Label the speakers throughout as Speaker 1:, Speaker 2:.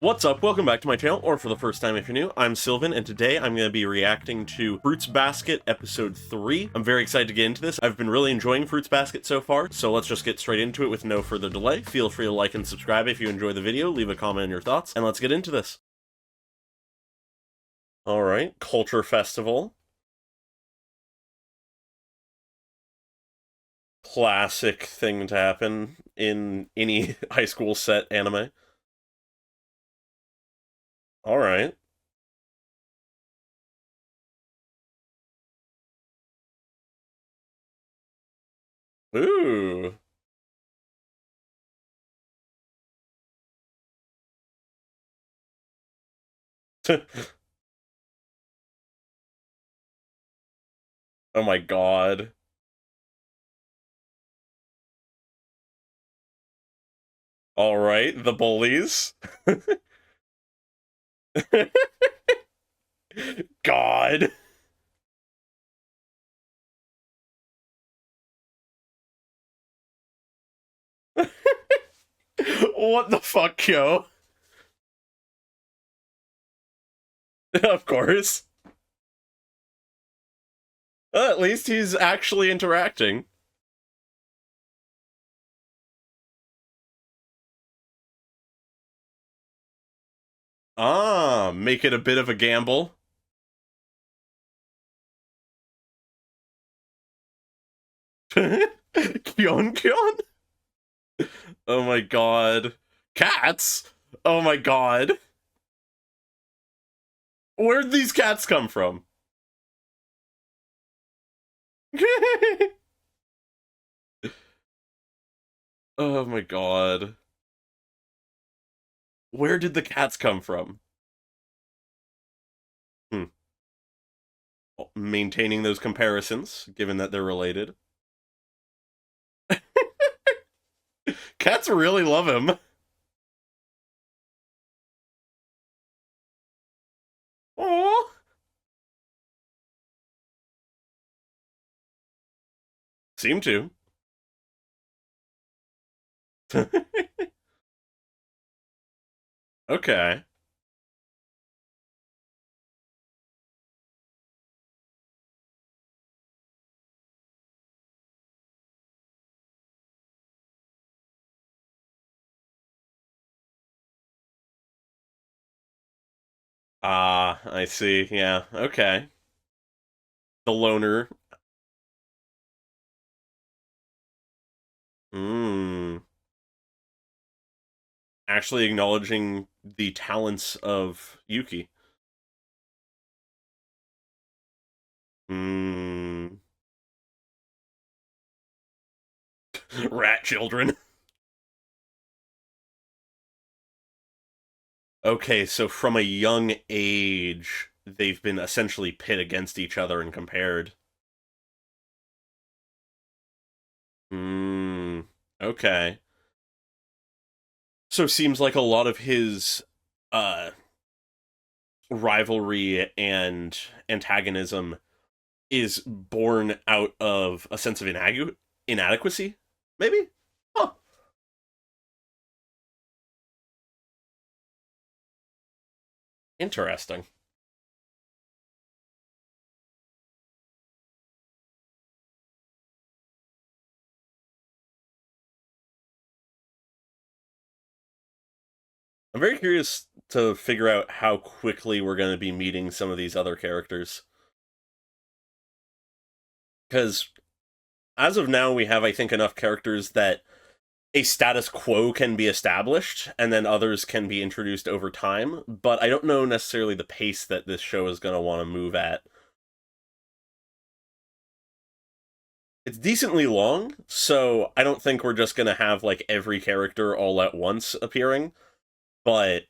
Speaker 1: What's up? Welcome back to my channel, or for the first time if you're new, I'm Sylvan, and today I'm going to be reacting to Fruits Basket Episode 3. I'm very excited to get into this. I've been really enjoying Fruits Basket so far, so let's just get straight into it with no further delay. Feel free to like and subscribe if you enjoy the video, leave a comment on your thoughts, and let's get into this. Alright, Culture Festival. Classic thing to happen in any high school set anime. Alright. Ooh. Oh my god. Alright, the bullies. God. What the fuck, yo? Of course. At least he's actually interacting. Ah, make it a bit of a gamble. Kyon Kyon? Oh my god. Cats? Oh my god. Where'd these cats come from? Oh my god. Where did the cats come from? Hmm. Well, maintaining those comparisons, given that they're related. Cats really love him. Aww. Seem to. Okay. Ah, I see. Yeah, okay. The loner. Hmm. Actually acknowledging the talents of Yuki. Hmm. Rat children. Okay, so from a young age, they've been essentially pit against each other and compared. Hmm. Okay. So seems like a lot of his uh rivalry and antagonism is born out of a sense of inadequacy, maybe? Huh. Interesting. I'm very curious to figure out how quickly we're going to be meeting some of these other characters. Because as of now, we have, I think, enough characters that a status quo can be established, and then others can be introduced over time. But I don't know necessarily the pace that this show is going to want to move at. It's decently long, so I don't think we're just going to have, like, every character all at once appearing. But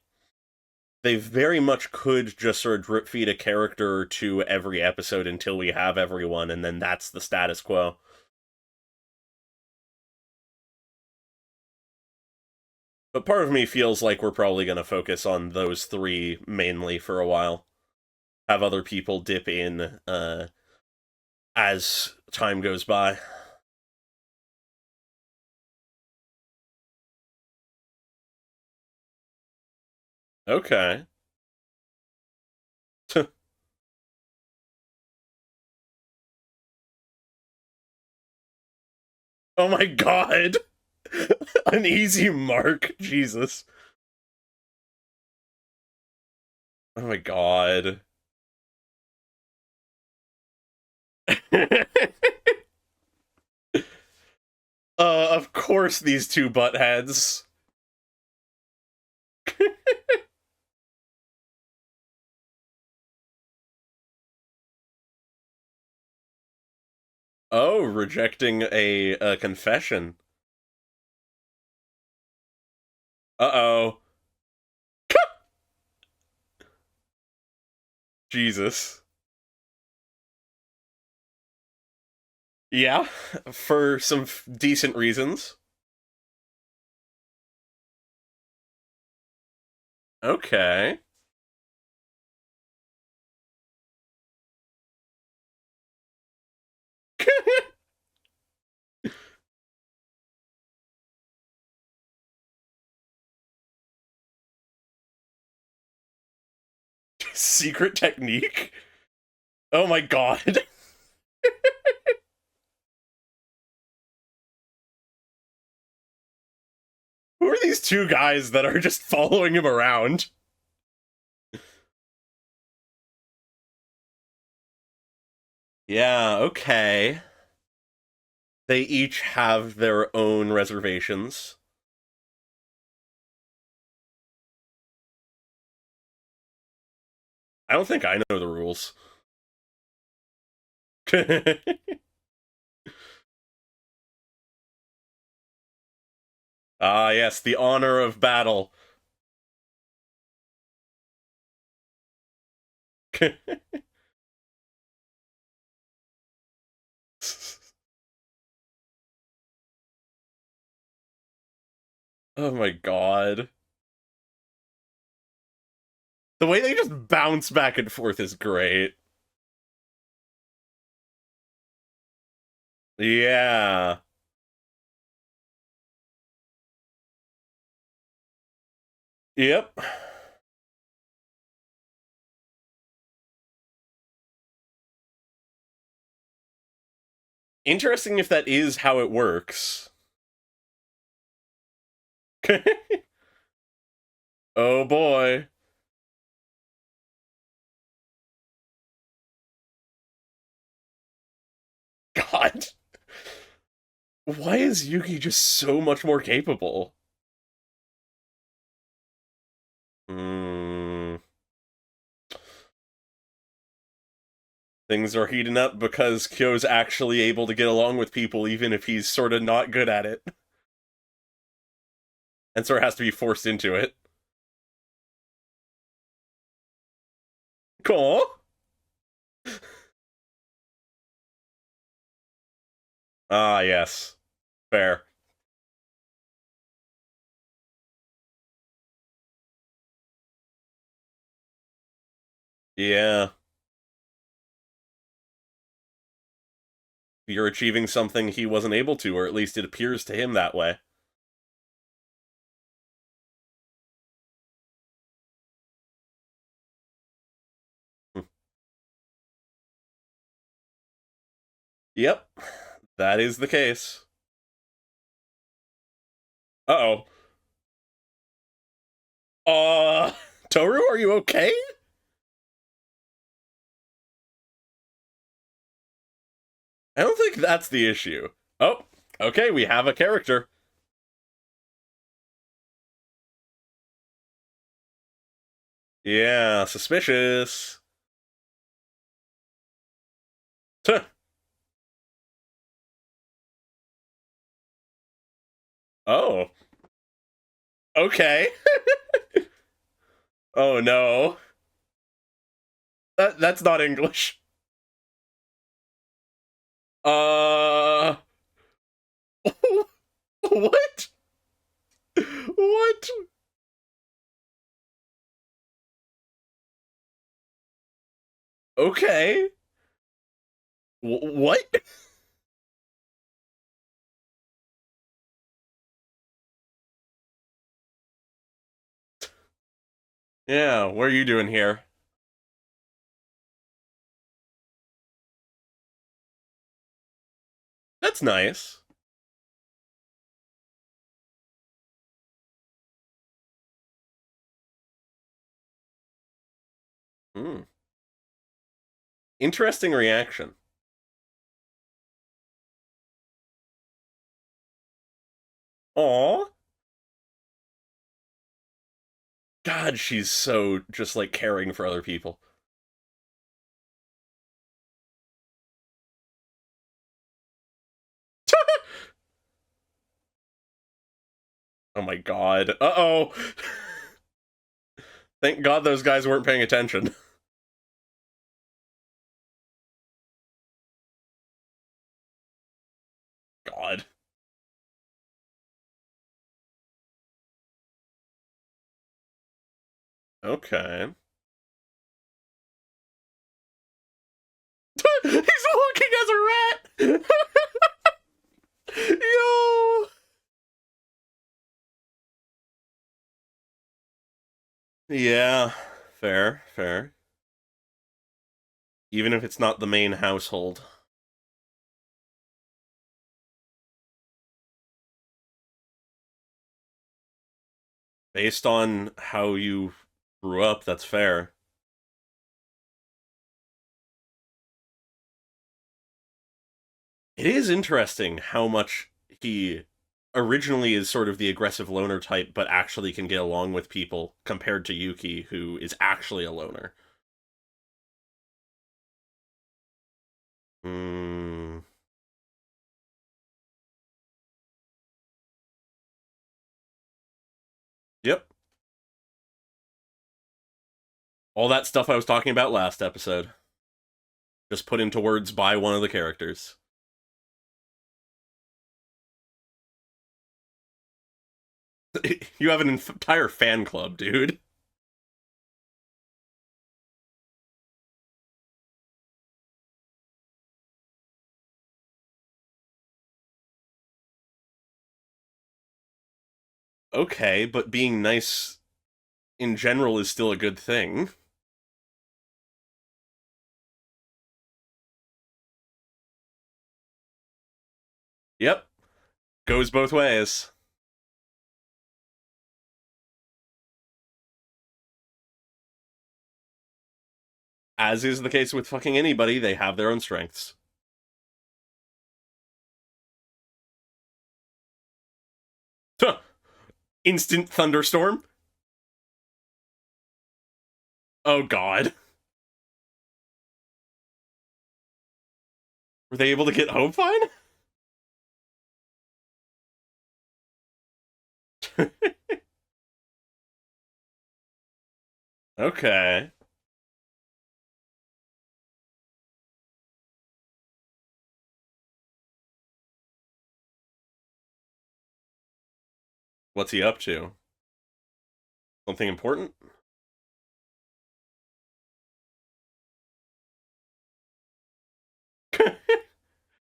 Speaker 1: they very much could just sort of drip feed a character to every episode until we have everyone, and then that's the status quo. But part of me feels like we're probably going to focus on those three mainly for a while. Have other people dip in as time goes by. Okay. Oh my god! An easy mark? Jesus. Oh my god. Of course these two buttheads. Oh, rejecting a confession. Uh-oh. Jesus. Yeah, for some decent reasons. Okay. Secret technique? Oh my god. Who are these two guys that are just following him around? Yeah, okay. They each have their own reservations. I don't think I know the rules. Ah, yes, the honor of battle. Oh my god. The way they just bounce back and forth is great. Yeah. Yep. Interesting if that is how it works. Oh boy. God. Why is Yuki just so much more capable? Hmm. Things are heating up because Kyo's actually able to get along with people even if he's sort of not good at it. And sort of has to be forced into it. Cool. Ah, yes. Fair. Yeah. You're achieving something he wasn't able to, or at least it appears to him that way. Hmm. Yep. That is the case. Uh-oh. Uh, Toru, are you okay? I don't think that's the issue. Oh, okay, we have a character. Yeah, suspicious. Tuh. Oh, okay. Oh no. That's not English. Uh, what? What? Okay. What? Yeah, what are you doing here? That's nice. Hmm. Interesting reaction. Aw. God, she's so just like caring for other people. Oh my god. Uh-oh. Thank God those guys weren't paying attention. God. Okay. He's walking as a rat! Yo! Yeah, fair, fair. Even if it's not the main household. Based on how you grew up, that's fair. It is interesting how much he originally is sort of the aggressive loner type, but actually can get along with people compared to Yuki, who is actually a loner. Hmm. Yep. All that stuff I was talking about last episode. Just put into words by one of the characters. You have an entire fan club, dude. Okay, but being nice in general is still a good thing. Yep, goes both ways. As is the case with fucking anybody, they have their own strengths. Huh. Instant thunderstorm? Oh god. Were they able to get home fine? Okay. What's he up to? Something important?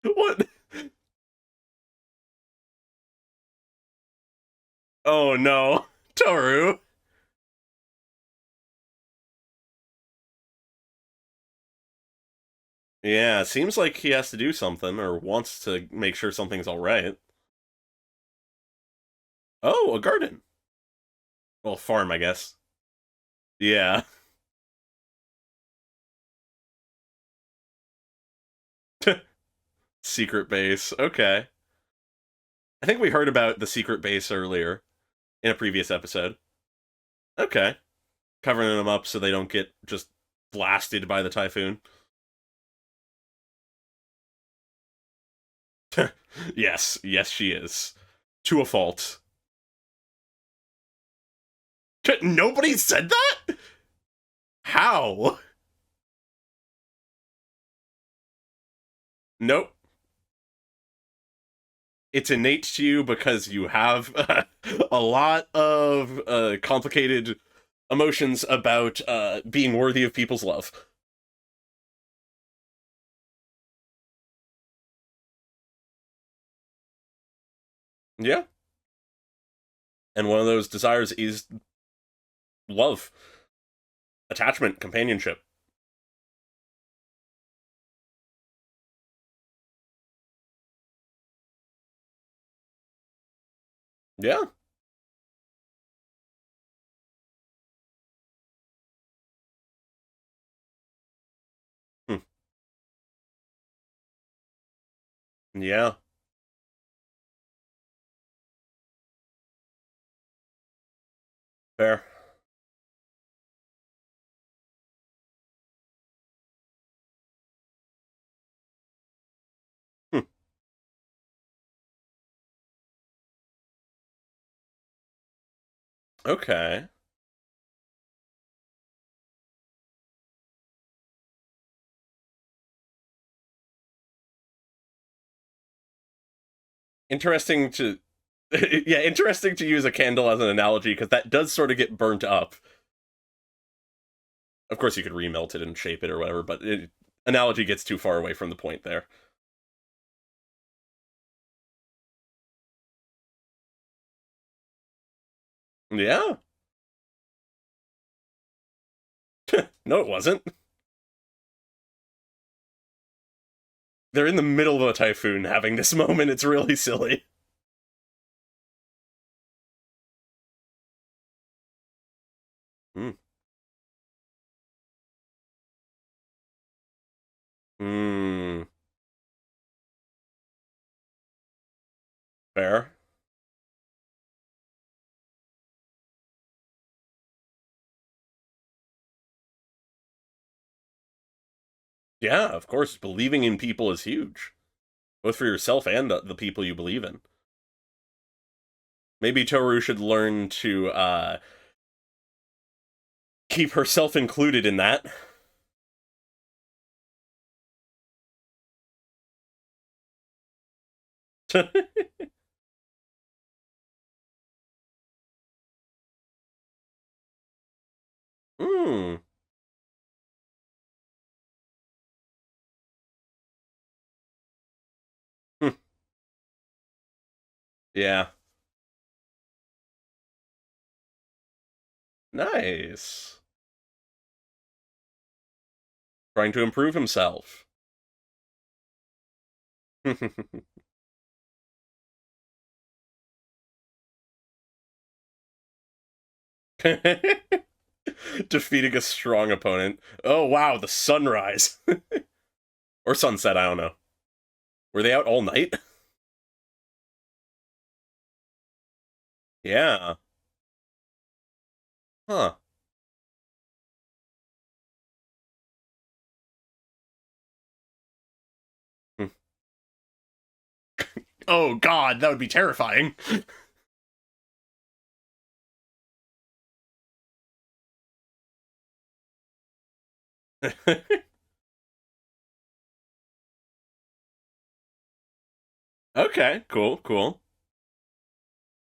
Speaker 1: What? Oh no. Toru. Yeah, seems like he has to do something or wants to make sure something's alright. Oh, a garden. Well, farm, I guess. Yeah. Secret base. Okay. I think we heard about the secret base earlier in a previous episode. Okay. Covering them up so they don't get just blasted by the typhoon. Yes, yes, she is. To a fault. Nobody said that? How? Nope. It's innate to you because you have a lot of complicated emotions about being worthy of people's love. Yeah. And one of those desires is love. attachment, companionship. Yeah. Hmm. Yeah. Fair. Hmm. Okay. Interesting to yeah, interesting to use a candle as an analogy because that does sort of get burnt up. Of course, you could remelt it and shape it or whatever, but analogy gets too far away from the point there. Yeah. No, it wasn't. They're in the middle of a typhoon having this moment. It's really silly. Hmm. Hmm. Fair. Yeah, of course. Believing in people is huge, both for yourself and the people you believe in. Maybe Toru should learn to keep herself included in that. Hmm. Hmm. Yeah. Nice. Trying to improve himself. Defeating a strong opponent. Oh wow, the sunrise. Or sunset, I don't know. Were they out all night? Yeah. Huh. Hmm. Oh god, that would be terrifying. Okay, cool, cool.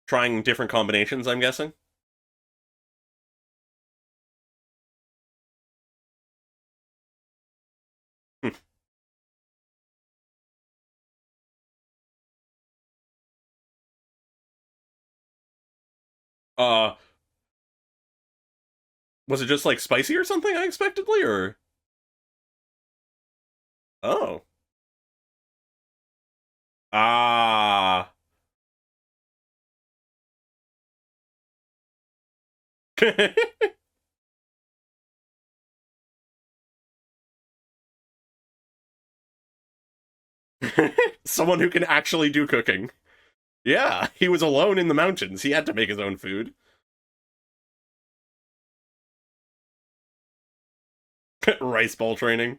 Speaker 1: Trying different combinations, I'm guessing. Hmm. Uh, was it just like spicy or something unexpectedly, or? Oh. Ah. Someone who can actually do cooking. Yeah, he was alone in the mountains. He had to make his own food. Rice ball training.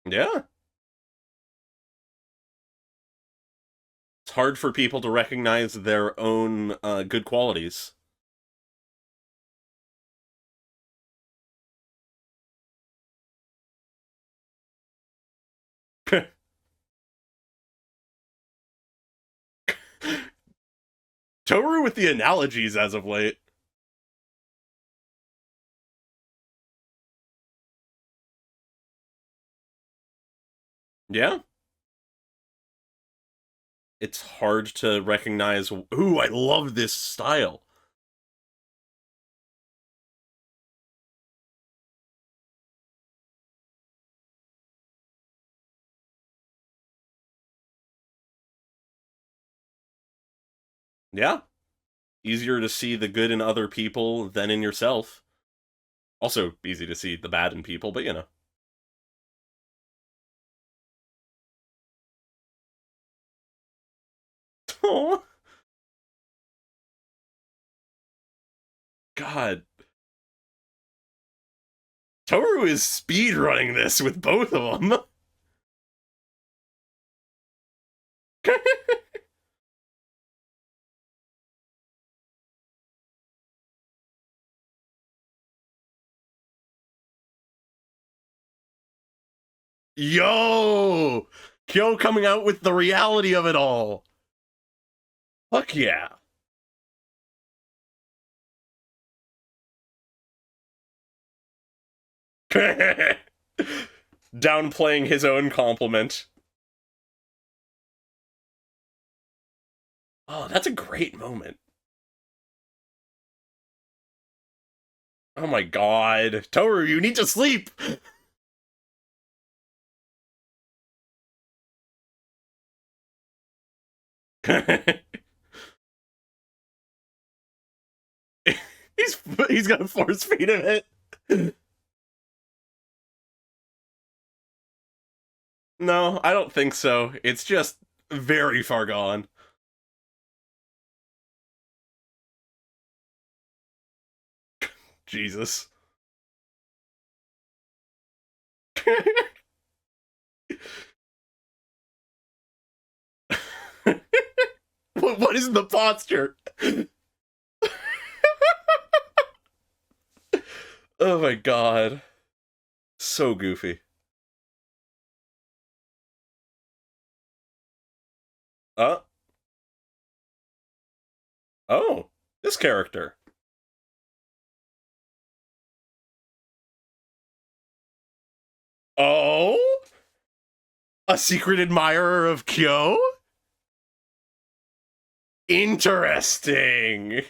Speaker 1: Yeah. It's hard for people to recognize their own good qualities. Toru with the analogies as of late. Yeah. It's hard to recognize, ooh, I love this style. Yeah. Easier to see the good in other people than in yourself. Also easy to see the bad in people, but you know. Oh, God. Toru is speed running this with both of them. Yo! Kyo coming out with the reality of it all. Fuck yeah. Downplaying his own compliment. Oh, that's a great moment. Oh my god. Toru, you need to sleep! he's gonna force feed him it. No, I don't think so. It's just very far gone. Jesus. What is the posture? Oh my god. So goofy. Uh oh, this character. Oh? A secret admirer of Kyo? Interesting.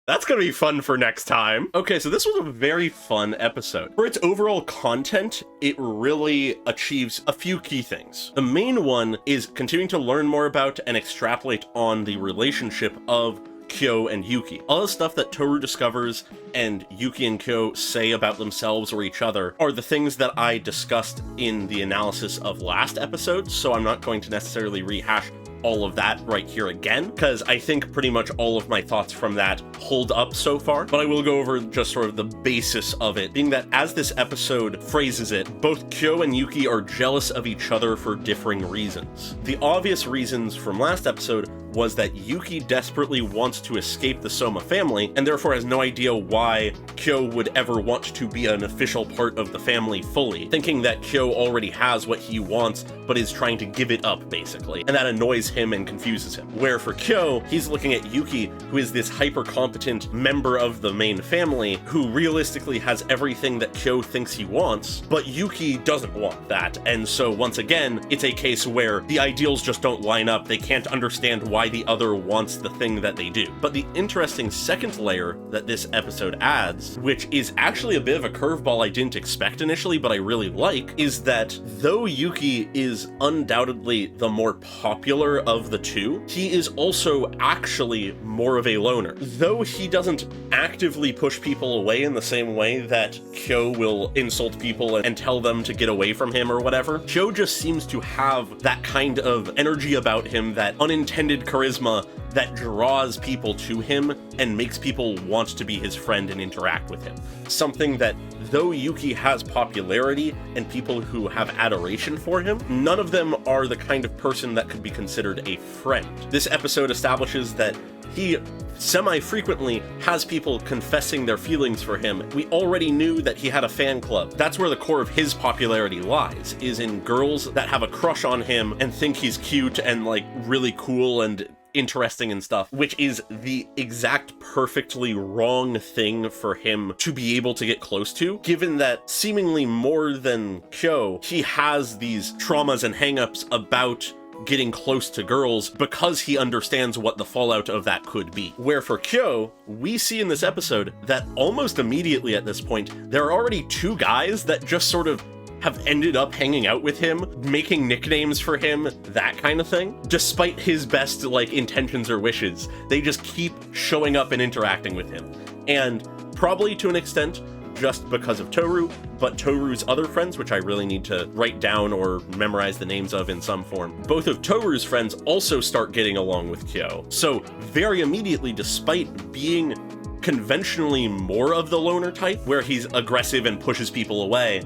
Speaker 1: That's gonna be fun for next time. Okay, so this was a very fun episode. For its overall content, it really achieves a few key things. The main one is continuing to learn more about and extrapolate on the relationship of Kyo and Yuki. All the stuff that Toru discovers and Yuki and Kyo say about themselves or each other are the things that I discussed in the analysis of last episode, so I'm not going to necessarily rehash all of that right here again, because I think pretty much all of my thoughts from that hold up so far, but I will go over just sort of the basis of it, being that as this episode phrases it, both Kyo and Yuki are jealous of each other for differing reasons. The obvious reasons from last episode was that Yuki desperately wants to escape the Soma family, and therefore has no idea why Kyo would ever want to be an official part of the family fully, thinking that Kyo already has what he wants, but is trying to give it up, basically, and that annoys him and confuses him. Where for Kyo, he's looking at Yuki, who is this hyper-competent member of the main family, who realistically has everything that Kyo thinks he wants, but Yuki doesn't want that, and so once again, it's a case where the ideals just don't line up, they can't understand why the other wants the thing that they do. But the interesting second layer that this episode adds, which is actually a bit of a curveball I didn't expect initially, but I really like, is that though Yuki is undoubtedly the more popular of the two, he is also actually more of a loner. Though he doesn't actively push people away in the same way that Kyo will insult people and tell them to get away from him or whatever, Kyo just seems to have that kind of energy about him, that unintended charisma that draws people to him and makes people want to be his friend and interact with him. Something that, though Yuki has popularity and people who have adoration for him, none of them are the kind of person that could be considered a friend. This episode establishes that he semi-frequently has people confessing their feelings for him. We already knew that he had a fan club. That's where the core of his popularity lies, is in girls that have a crush on him and think he's cute and like really cool and interesting and stuff, which is the exact perfectly wrong thing for him to be able to get close to, given that seemingly more than Kyo, he has these traumas and hangups about getting close to girls because he understands what the fallout of that could be. Where for Kyo, we see in this episode that almost immediately at this point, there are already two guys that just sort of have ended up hanging out with him, making nicknames for him, that kind of thing. Despite his best, intentions or wishes, they just keep showing up and interacting with him. And probably to an extent, just because of Toru, but Toru's other friends, which I really need to write down or memorize the names of in some form. Both of Toru's friends also start getting along with Kyo. So very immediately, despite being conventionally more of the loner type, where he's aggressive and pushes people away,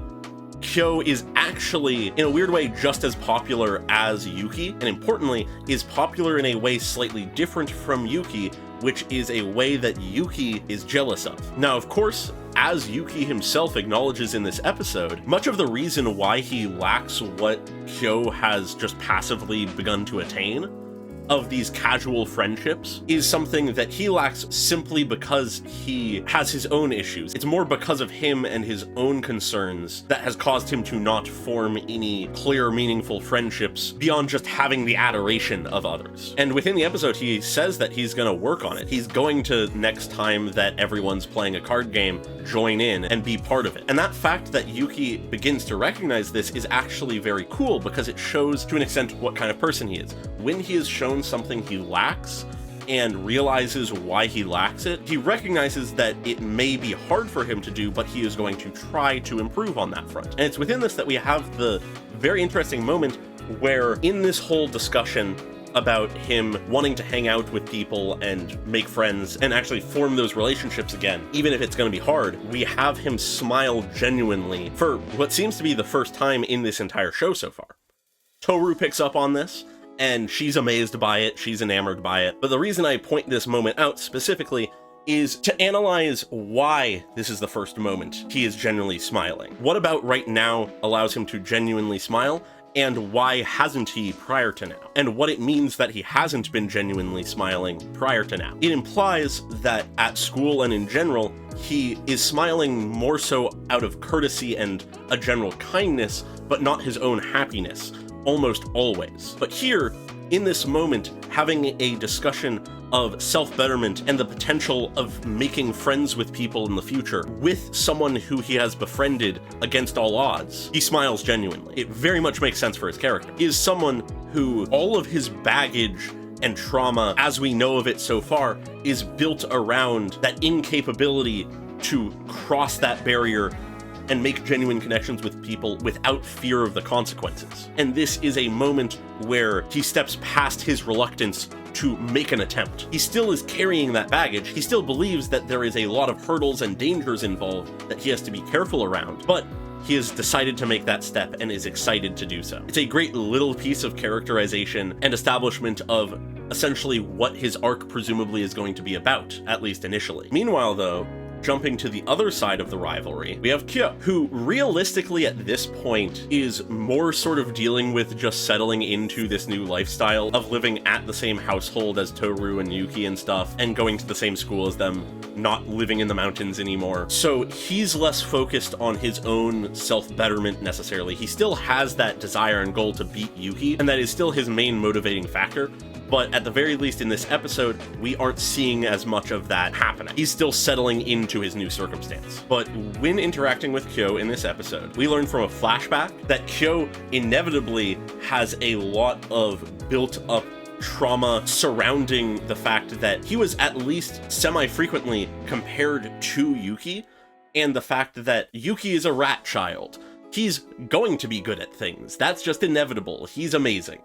Speaker 1: Kyo is actually, in a weird way, just as popular as Yuki, and importantly, is popular in a way slightly different from Yuki, which is a way that Yuki is jealous of. Now, of course, as Yuki himself acknowledges in this episode, much of the reason why he lacks what Kyo has just passively begun to attain of these casual friendships is something that he lacks simply because he has his own issues. It's more because of him and his own concerns that has caused him to not form any clear, meaningful friendships beyond just having the adoration of others. And within the episode, he says that he's gonna work on it. He's going to, next time that everyone's playing a card game, join in and be part of it. And that fact that Yuki begins to recognize this is actually very cool because it shows to an extent what kind of person he is. When he is shown something he lacks and realizes why he lacks it, he recognizes that it may be hard for him to do, but he is going to try to improve on that front. And it's within this that we have the very interesting moment where in this whole discussion about him wanting to hang out with people and make friends and actually form those relationships again, even if it's going to be hard, we have him smile genuinely for what seems to be the first time in this entire show so far. Toru picks up on this, and she's amazed by it, she's enamored by it. But the reason I point this moment out specifically is to analyze why this is the first moment he is genuinely smiling. What about right now allows him to genuinely smile, and why hasn't he prior to now? And what it means that he hasn't been genuinely smiling prior to now. It implies that at school and in general, he is smiling more so out of courtesy and a general kindness, but not his own happiness. Almost always. But here, in this moment, having a discussion of self-betterment and the potential of making friends with people in the future with someone who he has befriended against all odds, he smiles genuinely. It very much makes sense for his character. He is someone who all of his baggage and trauma, as we know of it so far, is built around that incapability to cross that barrier and make genuine connections with people without fear of the consequences. And this is a moment where he steps past his reluctance to make an attempt. He still is carrying that baggage. He still believes that there is a lot of hurdles and dangers involved that he has to be careful around, but he has decided to make that step and is excited to do so. It's a great little piece of characterization and establishment of essentially what his arc presumably is going to be about, at least initially. Meanwhile, though, jumping to the other side of the rivalry, we have Kyo, who realistically at this point is more sort of dealing with just settling into this new lifestyle of living at the same household as Toru and Yuki and stuff, and going to the same school as them, not living in the mountains anymore. So he's less focused on his own self-betterment necessarily. He still has that desire and goal to beat Yuki, and that is still his main motivating factor. But at the very least in this episode, we aren't seeing as much of that happening. He's still settling into his new circumstance. But when interacting with Kyo in this episode, we learn from a flashback that Kyo inevitably has a lot of built-up trauma surrounding the fact that he was at least semi-frequently compared to Yuki, and the fact that Yuki is a rat child. He's going to be good at things. That's just inevitable. He's amazing.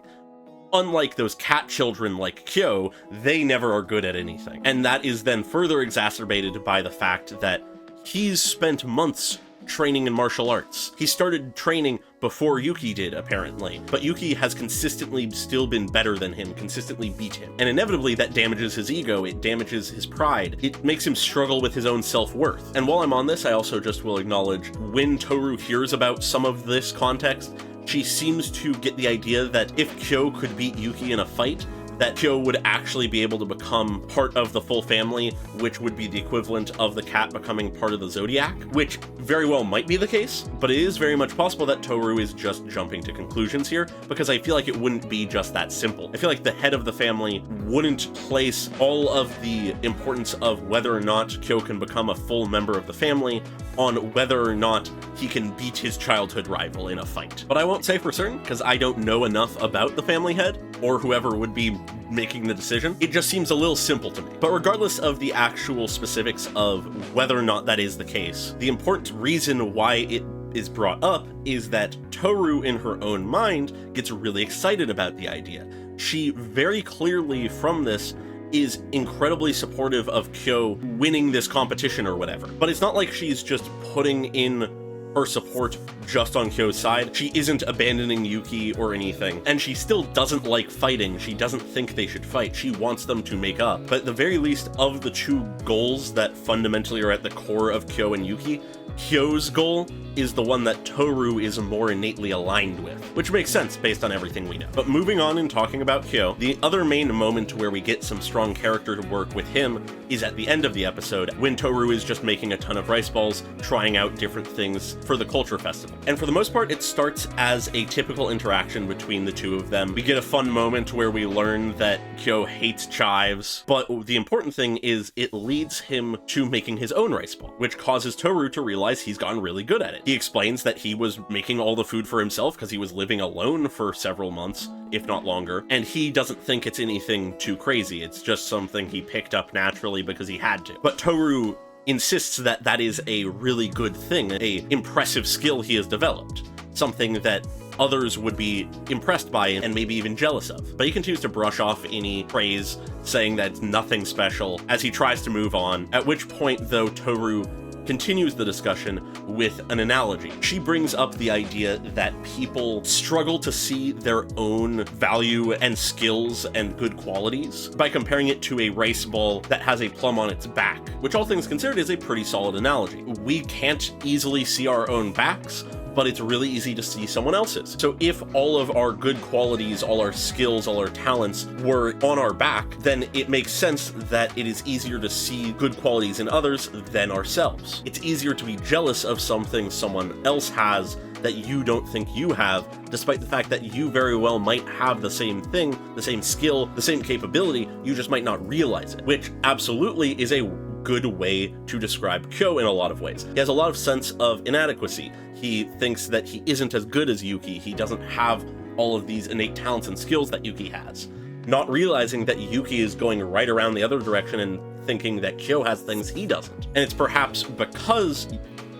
Speaker 1: Unlike those cat children like Kyo, they never are good at anything. And that is then further exacerbated by the fact that he's spent months training in martial arts. He started training before Yuki did, apparently, but Yuki has consistently still been better than him, consistently beat him. And inevitably that damages his ego, it damages his pride, it makes him struggle with his own self-worth. And while I'm on this, I also just will acknowledge when Toru hears about some of this context, she seems to get the idea that if Kyo could beat Yuki in a fight, that Kyo would actually be able to become part of the full family, which would be the equivalent of the cat becoming part of the Zodiac, which very well might be the case, but it is very much possible that Toru is just jumping to conclusions here, because I feel like it wouldn't be just that simple. I feel like the head of the family wouldn't place all of the importance of whether or not Kyo can become a full member of the family on whether or not he can beat his childhood rival in a fight. But I won't say for certain, because I don't know enough about the family head, or whoever would be making the decision. It just seems a little simple to me. But regardless of the actual specifics of whether or not that is the case, the important reason why it is brought up is that Toru, in her own mind, gets really excited about the idea. She very clearly, from this, is incredibly supportive of Kyo winning this competition or whatever. But it's not like she's just putting in her support just on Kyo's side. She isn't abandoning Yuki or anything, and she still doesn't like fighting. She doesn't think they should fight. She wants them to make up. But at the very least, of the two goals that fundamentally are at the core of Kyo and Yuki, Kyo's goal is the one that Toru is more innately aligned with, which makes sense based on everything we know. But moving on and talking about Kyo, the other main moment where we get some strong character work with him is at the end of the episode, when Toru is just making a ton of rice balls, trying out different things for the culture festival. And for the most part, it starts as a typical interaction between the two of them. We get a fun moment where we learn that Kyo hates chives, but the important thing is it leads him to making his own rice ball, which causes Toru to realize he's gotten really good at it. He explains that he was making all the food for himself because he was living alone for several months, if not longer, and he doesn't think it's anything too crazy. It's just something he picked up naturally because he had to. But Toru insists that that is a really good thing, a impressive skill he has developed, something that others would be impressed by and maybe even jealous of. But he continues to brush off any praise, saying that it's nothing special as he tries to move on, at which point, though, Toru continues the discussion with an analogy. She brings up the idea that people struggle to see their own value and skills and good qualities by comparing it to a rice ball that has a plum on its back, which all things considered is a pretty solid analogy. We can't easily see our own backs, but it's really easy to see someone else's. So if all of our good qualities, all our skills, all our talents were on our back, then it makes sense that it is easier to see good qualities in others than ourselves. It's easier to be jealous of something someone else has that you don't think you have, despite the fact that you very well might have the same thing, the same skill, the same capability, you just might not realize it, which absolutely is a good way to describe Kyo in a lot of ways. He has a lot of sense of inadequacy. He thinks that he isn't as good as Yuki. He doesn't have all of these innate talents and skills that Yuki has. Not realizing that Yuki is going right around the other direction and thinking that Kyo has things he doesn't. And it's perhaps because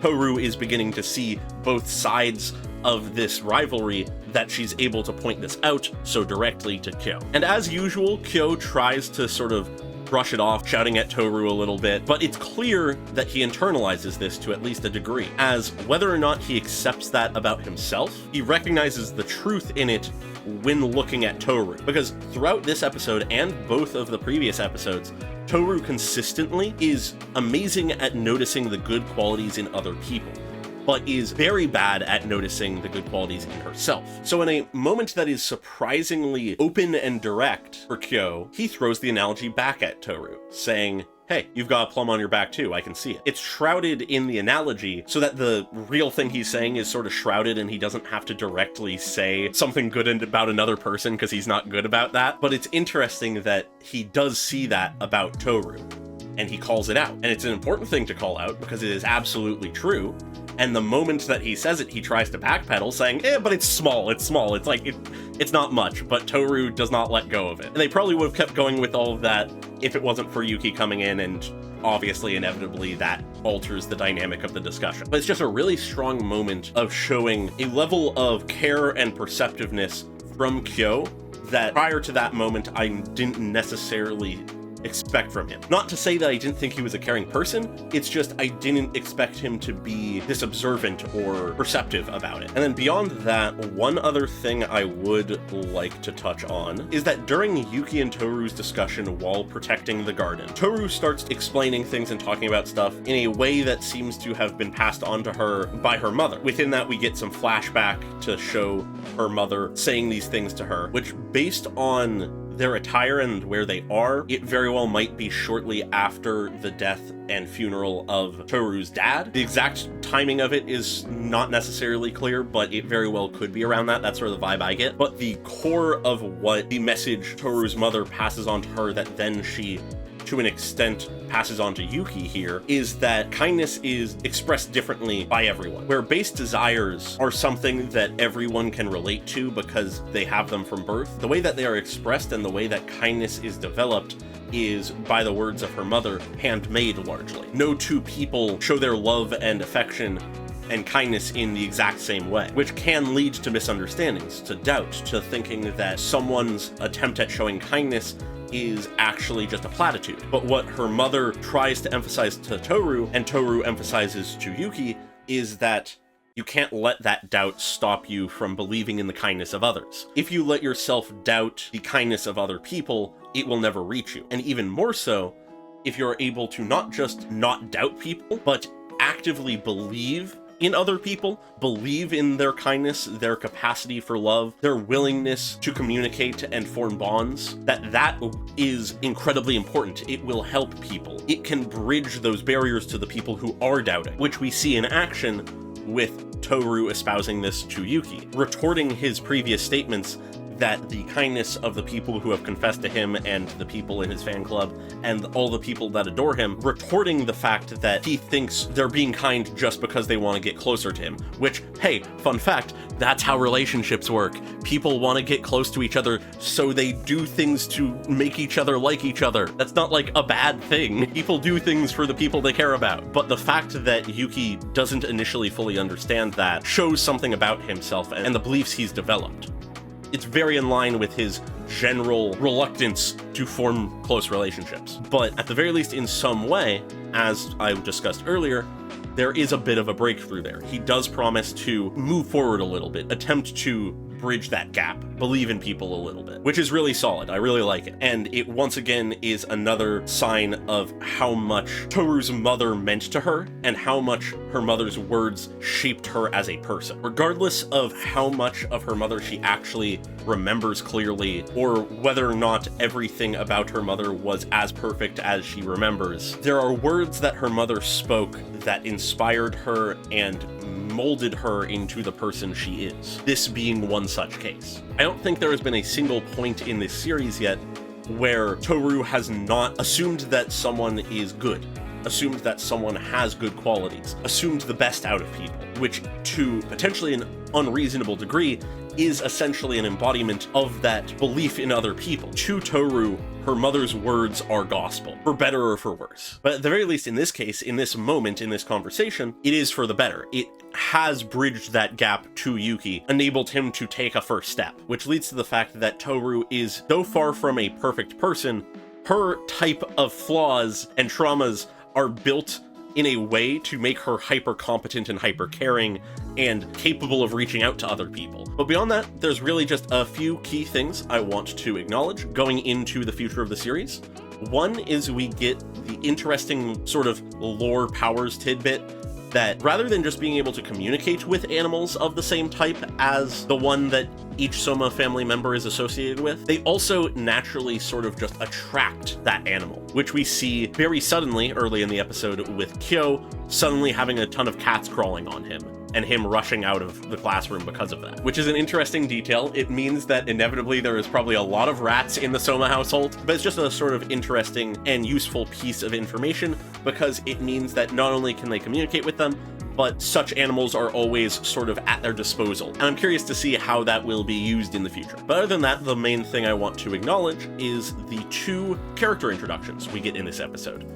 Speaker 1: Toru is beginning to see both sides of this rivalry that she's able to point this out so directly to Kyo. And as usual, Kyo tries to sort of brush it off, shouting at Toru a little bit, but it's clear that he internalizes this to at least a degree, as whether or not he accepts that about himself, he recognizes the truth in it when looking at Toru. Because throughout this episode and both of the previous episodes, Toru consistently is amazing at noticing the good qualities in other people, but is very bad at noticing the good qualities in herself. So in a moment that is surprisingly open and direct for Kyo, he throws the analogy back at Toru, saying, hey, you've got a plum on your back too, I can see it. It's shrouded in the analogy so that the real thing he's saying is sort of shrouded and he doesn't have to directly say something good about another person because he's not good about that. But it's interesting that he does see that about Toru and he calls it out. And it's an important thing to call out because it is absolutely true. And the moment that he says it, he tries to backpedal, saying, but it's small, it's like, it's not much, but Toru does not let go of it. And they probably would have kept going with all of that if it wasn't for Yuki coming in, and obviously, inevitably, that alters the dynamic of the discussion. But it's just a really strong moment of showing a level of care and perceptiveness from Kyo that prior to that moment, I didn't necessarily expect from him. Not to say that I didn't think he was a caring person, it's just I didn't expect him to be this observant or perceptive about it. And then beyond that, one other thing I would like to touch on is that during Yuki and Toru's discussion while protecting the garden, Toru starts explaining things and talking about stuff in a way that seems to have been passed on to her by her mother. Within that, we get some flashback to show her mother saying these things to her, which based on their attire and where they are, it very well might be shortly after the death and funeral of Toru's dad. The exact timing of it is not necessarily clear, but it very well could be around that. That's sort of the vibe I get. But the core of what the message Toru's mother passes on to her that then she, to an extent, passes on to Yuki here, is that kindness is expressed differently by everyone. Where base desires are something that everyone can relate to because they have them from birth, the way that they are expressed and the way that kindness is developed is, by the words of her mother, handmade largely. No two people show their love and affection and kindness in the exact same way, which can lead to misunderstandings, to doubt, to thinking that someone's attempt at showing kindness is actually just a platitude. But what her mother tries to emphasize to Toru, and Toru emphasizes to Yuki, is that you can't let that doubt stop you from believing in the kindness of others. If you let yourself doubt the kindness of other people, it will never reach you. And even more so, if you're able to not just not doubt people, but actively believe in other people, believe in their kindness, their capacity for love, their willingness to communicate and form bonds, that is incredibly important. It will help people. It can bridge those barriers to the people who are doubting, which we see in action with Toru espousing this to Yuki, retorting his previous statements that the kindness of the people who have confessed to him and the people in his fan club and all the people that adore him, retorting the fact that he thinks they're being kind just because they want to get closer to him, which, hey, fun fact, that's how relationships work. People want to get close to each other, so they do things to make each other like each other. That's not like a bad thing. People do things for the people they care about. But the fact that Yuki doesn't initially fully understand that shows something about himself and the beliefs he's developed. It's very in line with his general reluctance to form close relationships. But at the very least, in some way, as I discussed earlier, there is a bit of a breakthrough there. He does promise to move forward a little bit, attempt to bridge that gap, believe in people a little bit, which is really solid. I really like it. And it once again is another sign of how much Toru's mother meant to her and how much her mother's words shaped her as a person. Regardless of how much of her mother she actually remembers clearly, or whether or not everything about her mother was as perfect as she remembers, there are words that her mother spoke that inspired her and molded her into the person she is, this being one such case. I don't think there has been a single point in this series yet where Toru has not assumed that someone is good, assumed that someone has good qualities, assumed the best out of people, which to potentially an unreasonable degree is essentially an embodiment of that belief in other people. To Toru, her mother's words are gospel, for better or for worse. But at the very least in this case, in this moment, in this conversation, it is for the better. It has bridged that gap to Yuki, enabled him to take a first step, which leads to the fact that Toru is so far from a perfect person, her type of flaws and traumas are built in a way to make her hyper competent and hyper caring and capable of reaching out to other people. But beyond that, there's really just a few key things I want to acknowledge going into the future of the series. One is we get the interesting sort of lore powers tidbit that rather than just being able to communicate with animals of the same type as the one that each Soma family member is associated with, they also naturally sort of just attract that animal, which we see very suddenly early in the episode with Kyo suddenly having a ton of cats crawling on him, and him rushing out of the classroom because of that, which is an interesting detail. It means that inevitably there is probably a lot of rats in the Soma household, but it's just a sort of interesting and useful piece of information because it means that not only can they communicate with them, but such animals are always sort of at their disposal. And I'm curious to see how that will be used in the future. But other than that, the main thing I want to acknowledge is the two character introductions we get in this episode.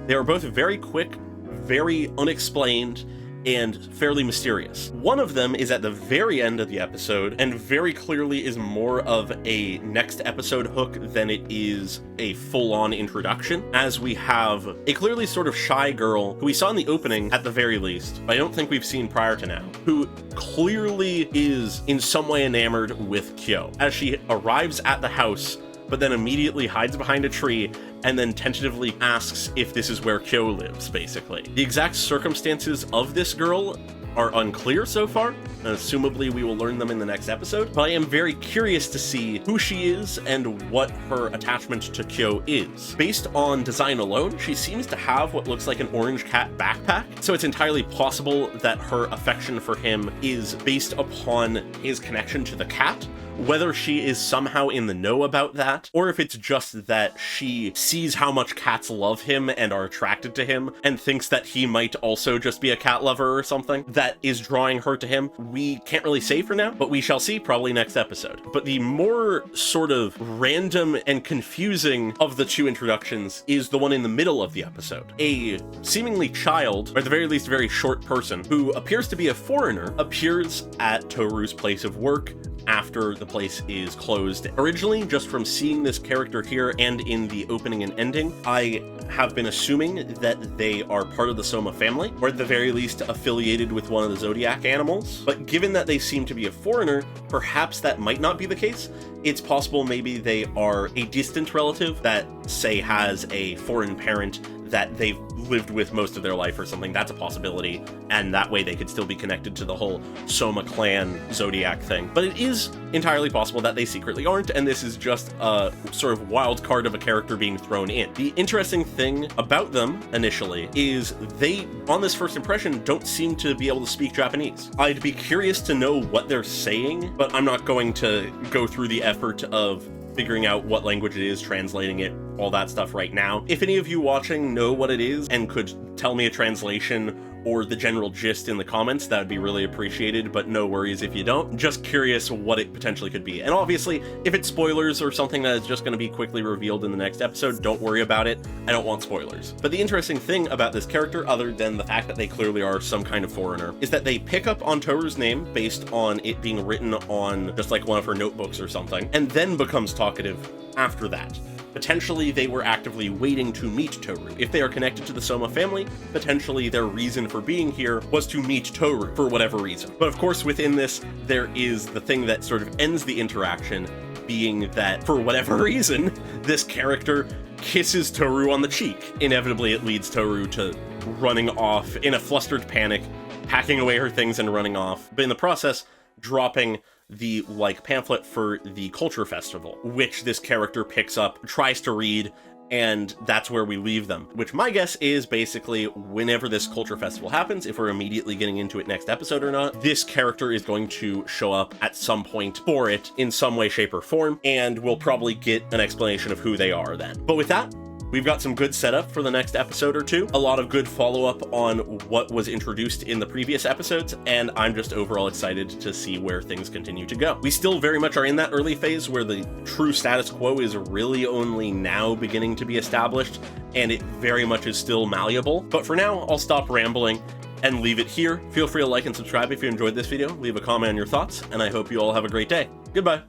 Speaker 1: They are both very quick, very unexplained, and fairly mysterious. One of them is at the very end of the episode, and very clearly is more of a next episode hook than it is a full-on introduction, as we have a clearly sort of shy girl, who we saw in the opening at the very least, but I don't think we've seen prior to now, who clearly is in some way enamored with Kyo. As she arrives at the house, but then immediately hides behind a tree and then tentatively asks if this is where Kyo lives, basically. The exact circumstances of this girl are unclear so far, and assumably we will learn them in the next episode, but I am very curious to see who she is and what her attachment to Kyo is. Based on design alone, she seems to have what looks like an orange cat backpack, so it's entirely possible that her affection for him is based upon his connection to the cat. Whether she is somehow in the know about that, or if it's just that she sees how much cats love him and are attracted to him, and thinks that he might also just be a cat lover or something that is drawing her to him, we can't really say for now, but we shall see probably next episode. But the more sort of random and confusing of the two introductions is the one in the middle of the episode. A seemingly child, or at the very least very short person, who appears to be a foreigner, appears at Toru's place of work after the place is closed. Originally, just from seeing this character here and in the opening and ending, I have been assuming that they are part of the Soma family, or at the very least affiliated with one of the zodiac animals. But given that they seem to be a foreigner, perhaps that might not be the case. It's possible maybe they are a distant relative that, say, has a foreign parent that they've lived with most of their life or something. That's a possibility, and that way they could still be connected to the whole Soma clan zodiac thing. But it is entirely possible that they secretly aren't, and this is just a sort of wild card of a character being thrown in. The interesting thing about them initially is they, on this first impression, don't seem to be able to speak Japanese. I'd be curious to know what they're saying, but I'm not going to go through the effort of figuring out what language it is, translating it, all that stuff right now. If any of you watching know what it is and could tell me a translation or the general gist in the comments, that would be really appreciated, but no worries if you don't. Just curious what it potentially could be. And obviously, if it's spoilers or something that is just going to be quickly revealed in the next episode, don't worry about it. I don't want spoilers. But the interesting thing about this character, other than the fact that they clearly are some kind of foreigner, is that they pick up on Toru's name based on it being written on just like one of her notebooks or something, and then becomes talkative after that. Potentially, they were actively waiting to meet Toru. If they are connected to the Soma family, potentially their reason for being here was to meet Toru for whatever reason. But of course, within this, there is the thing that sort of ends the interaction, being that, for whatever reason, this character kisses Toru on the cheek. Inevitably, it leads Toru to running off in a flustered panic, packing away her things and running off, but in the process, dropping the pamphlet for the culture festival, which this character picks up, tries to read, and that's where we leave them. Which my guess is basically whenever this culture festival happens, if we're immediately getting into it next episode or not, this character is going to show up at some point for it in some way, shape, or form, and we'll probably get an explanation of who they are then. But with that, we've got some good setup for the next episode or two, a lot of good follow-up on what was introduced in the previous episodes, and I'm just overall excited to see where things continue to go. We still very much are in that early phase where the true status quo is really only now beginning to be established, and it very much is still malleable. But for now, I'll stop rambling and leave it here. Feel free to like and subscribe if you enjoyed this video, leave a comment on your thoughts, and I hope you all have a great day. Goodbye.